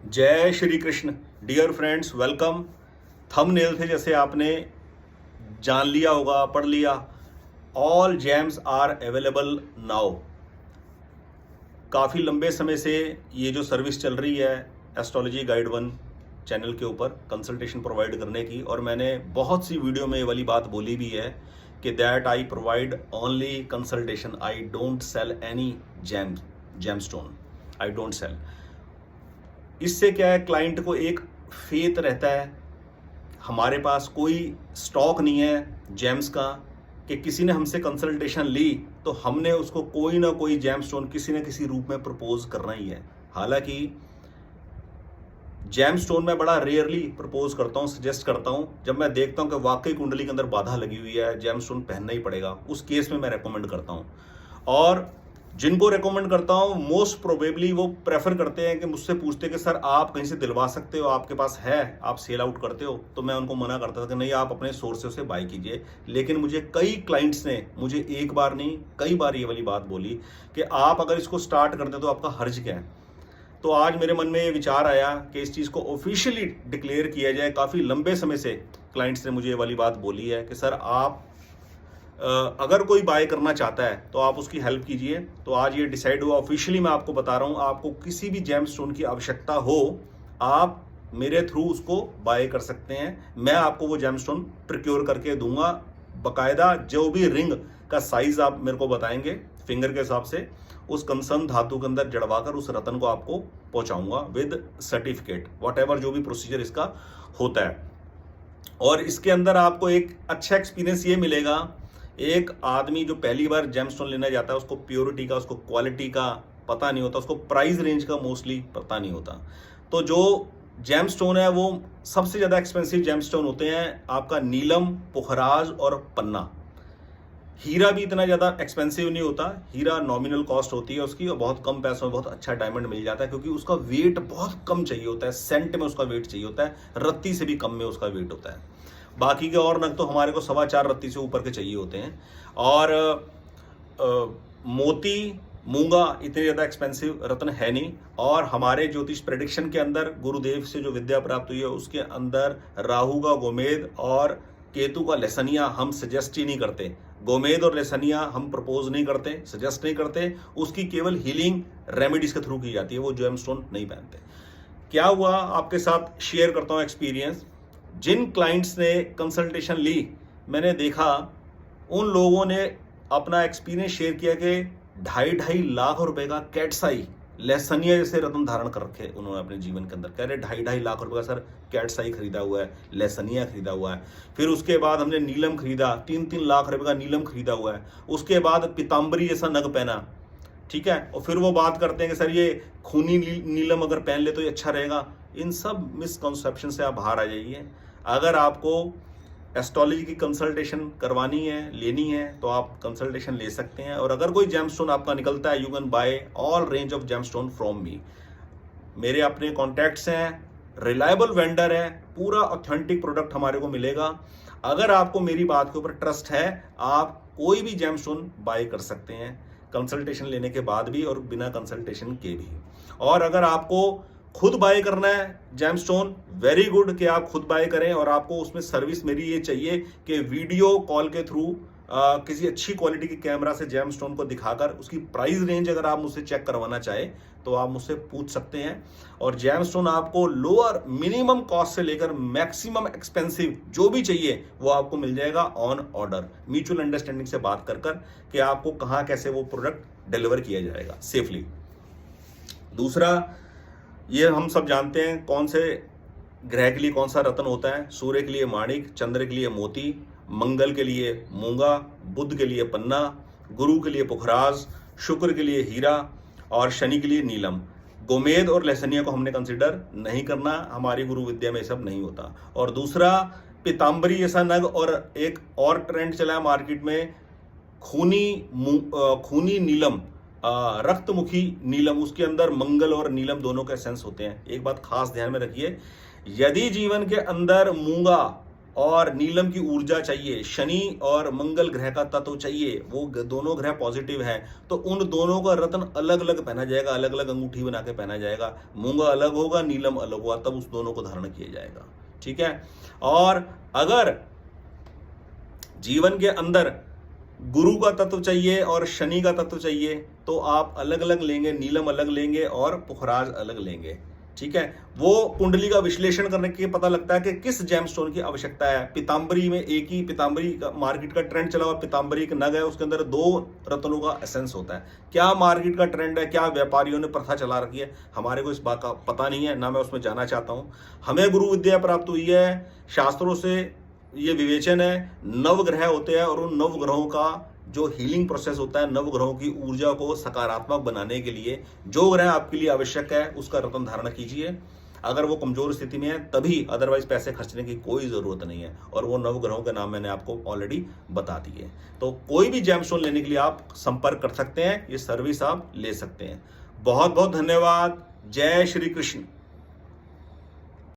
जय Shri Krishna. Dear friends, welcome. Thumbnail से जैसे आपने जान लिया होगा, पढ़ लिया, all gems are available now. काफ़ी लंबे समय से ये जो सर्विस चल रही है एस्ट्रोलॉजी गाइड वन चैनल के ऊपर कंसल्टेशन प्रोवाइड करने की, और मैंने बहुत सी वीडियो में ये वाली बात बोली भी है कि that I provide only consultation, I don't sell any gemstone, I don't sell. इससे क्या है, क्लाइंट को एक फेथ रहता है, हमारे पास कोई स्टॉक नहीं है जेम्स का, कि किसी ने हमसे कंसल्टेशन ली तो हमने उसको कोई ना कोई जेम स्टोन किसी न किसी रूप में प्रपोज करना ही है। हालांकि जेम स्टोन मैं बड़ा रेयरली प्रपोज करता हूँ, सजेस्ट करता हूँ जब मैं देखता हूँ कि वाकई कुंडली के अंदर बाधा लगी हुई है, जेम स्टोन पहनना ही पड़ेगा, उस केस में मैं रेकमेंड करता हूँ। और जिनको रेकमेंड करता हूँ मोस्ट प्रोबेबली वो प्रेफर करते हैं कि मुझसे पूछते हैं कि सर आप कहीं से दिलवा सकते हो, आपके पास है, आप सेल आउट करते हो। तो मैं उनको मना करता था कि नहीं, आप अपने सोर्सेस से बाय कीजिए। लेकिन मुझे कई क्लाइंट्स ने मुझे एक बार नहीं कई बार ये वाली बात बोली कि आप अगर इसको स्टार्ट करते तो आपका हर्ज क्या है। तो आज मेरे मन में ये विचार आया कि इस चीज़ को ऑफिशियली डिक्लेयर किया जाए। काफ़ी लंबे समय से क्लाइंट्स ने मुझे ये वाली बात बोली है कि सर आप अगर कोई बाय करना चाहता है तो आप उसकी हेल्प कीजिए। तो आज ये डिसाइड हुआ, ऑफिशियली मैं आपको बता रहा हूँ, आपको किसी भी जेम स्टोन की आवश्यकता हो आप मेरे थ्रू उसको बाय कर सकते हैं। मैं आपको वो जेम स्टोन प्रिक्योर करके दूंगा, बकायदा जो भी रिंग का साइज आप मेरे को बताएंगे फिंगर के हिसाब से, उस कंसर्न धातु के अंदर जड़वाकर उस रतन को आपको पहुंचाऊंगा विद सर्टिफिकेट, वॉट एवर जो भी प्रोसीजर इसका होता है। और इसके अंदर आपको एक अच्छा एक्सपीरियंस ये मिलेगा, एक आदमी जो पहली बार जेमस्टोन लेने जाता है उसको प्योरिटी का, उसको क्वालिटी का पता नहीं होता, उसको प्राइस रेंज का मोस्टली पता नहीं होता। तो जो जेमस्टोन है वो सबसे ज़्यादा एक्सपेंसिव जेमस्टोन होते हैं आपका नीलम, पुखराज और पन्ना। हीरा भी इतना ज़्यादा एक्सपेंसिव नहीं होता, हीरा नॉमिनल कॉस्ट होती है उसकी, और बहुत कम पैसों में बहुत अच्छा डायमंड मिल जाता है, क्योंकि उसका वेट बहुत कम चाहिए होता है, सेंट में उसका वेट चाहिए होता है, रत्ती से भी कम में उसका वेट होता है। बाकी के और नग तो हमारे को 4.25 रत्ती से ऊपर के चाहिए होते हैं। और मोती, मूंगा इतने ज़्यादा एक्सपेंसिव रत्न है नहीं। और हमारे ज्योतिष प्रेडिक्शन के अंदर गुरुदेव से जो विद्या प्राप्त हुई है उसके अंदर राहु का गोमेद और केतु का लेसनिया हम सजेस्ट ही नहीं करते। गोमेद और लेसनिया हम प्रपोज नहीं करते, सजेस्ट नहीं करते, उसकी केवल हीलिंग रेमेडीज के थ्रू की जाती है, वो जेमस्टोन नहीं पहनते। क्या हुआ आपके साथ शेयर करता हूँ एक्सपीरियंस। जिन क्लाइंट्स ने कंसल्टेशन ली, मैंने देखा उन लोगों ने अपना एक्सपीरियंस शेयर किया कि 2.5 लाख रुपए का कैटसाई लेसनिया जैसे रत्न धारण कर रखे उन्होंने अपने जीवन के अंदर। कह रहे 2.5 लाख रुपए का सर कैटसाई खरीदा हुआ है, लेसनिया खरीदा हुआ है। फिर उसके बाद हमने नीलम खरीदा, 3-3 लाख रुपए का नीलम खरीदा हुआ है। उसके बाद पीताम्बरी जैसा नग पहना, ठीक है। और फिर वो बात करते हैं कि सर ये खूनी नीलम अगर पहन ले तो ये अच्छा रहेगा। इन सब मिसकंसेप्शन से आप बाहर आ जाइए। अगर आपको एस्ट्रोलॉजी की कंसल्टेशन करवानी है, लेनी है, तो आप कंसल्टेशन ले सकते हैं। और अगर कोई जेमस्टोन आपका निकलता है, you can buy all range of gemstone from me. मेरे अपने कॉन्टैक्ट्स हैं, रिलायबल वेंडर है, पूरा ऑथेंटिक प्रोडक्ट हमारे को मिलेगा। अगर आपको मेरी बात के ऊपर ट्रस्ट है, आप कोई भी जेमस्टोन बाय कर सकते हैं, कंसल्टेशन लेने के बाद भी और बिना कंसल्टेशन के भी। और अगर आपको खुद बाय करना है जेमस्टोन, वेरी गुड कि आप खुद बाय करें। और आपको उसमें सर्विस मेरी ये चाहिए कि वीडियो कॉल के थ्रू किसी अच्छी क्वालिटी की कैमरा से जेमस्टोन को दिखाकर उसकी प्राइस रेंज अगर आप मुझसे चेक करवाना चाहें तो आप मुझसे पूछ सकते हैं। और जेमस्टोन आपको लोअर मिनिमम कॉस्ट से लेकर मैक्सिमम एक्सपेंसिव जो भी चाहिए वो आपको मिल जाएगा ऑन ऑर्डर, म्यूचुअल अंडरस्टैंडिंग से बात कर कि आपको कहाँ कैसे वो प्रोडक्ट डिलीवर किया जाएगा सेफली। दूसरा, ये हम सब जानते हैं कौन से ग्रह के लिए कौन सा रत्न होता है। सूर्य के लिए माणिक, चंद्र के लिए मोती, मंगल के लिए मूंगा, बुध के लिए पन्ना, गुरु के लिए पुखराज, शुक्र के लिए हीरा और शनि के लिए नीलम। गोमेद और लेसनिया को हमने कंसिडर नहीं करना, हमारी गुरु विद्या में सब नहीं होता। और दूसरा, पीताम्बरी जैसा नग, और एक और ट्रेंड चला है मार्केट में, खूनी नीलम, रक्तमुखी नीलम, उसके अंदर मंगल और नीलम दोनों के सेंस होते हैं। एक बात खास ध्यान में रखिए, यदि जीवन के अंदर मूंगा और नीलम की ऊर्जा चाहिए, शनि और मंगल ग्रह का तत्व चाहिए, वो दोनों ग्रह पॉजिटिव हैं, तो उन दोनों का रत्न अलग अलग पहना जाएगा, अलग अलग अंगूठी बना के पहना जाएगा। मूंगा अलग होगा, नीलम अलग होगा, तब उस दोनों को धारण किया जाएगा। ठीक है। और अगर जीवन के अंदर गुरु का तत्व चाहिए और शनि का तत्व चाहिए, तो आप अलग अलग लेंगे, नीलम अलग लेंगे और पुखराज अलग लेंगे। ठीक है। वो कुंडली का विश्लेषण करने के पता लगता है कि किस जेमस्टोन की आवश्यकता है। पीतांबरी में एक ही पीतांबरी का मार्केट का ट्रेंड चला हुआ, पीतांबरी एक नग है, उसके अंदर 2 रत्नों का एसेंस होता है। क्या मार्केट का ट्रेंड है, क्या व्यापारियों ने प्रथा चला रखी है, हमारे को इस बात का पता नहीं है, ना मैं उसमें जाना चाहता हूं। हमें गुरु विद्या प्राप्त हुई है, शास्त्रों से ये विवेचन है, नवग्रह होते हैं और उन नवग्रहों का जो हीलिंग प्रोसेस होता है, नवग्रहों की ऊर्जा को सकारात्मक बनाने के लिए जो ग्रह आपके लिए आवश्यक है उसका रत्न धारण कीजिए। अगर वो कमजोर स्थिति में है तभी, अदरवाइज पैसे खर्चने की कोई जरूरत नहीं है। और वो नवग्रहों के नाम मैंने आपको ऑलरेडी बता दिए। तो कोई भी जेमस्टोन लेने के लिए आप संपर्क कर सकते हैं, ये सर्विस आप ले सकते हैं। बहुत बहुत धन्यवाद। जय श्री कृष्ण।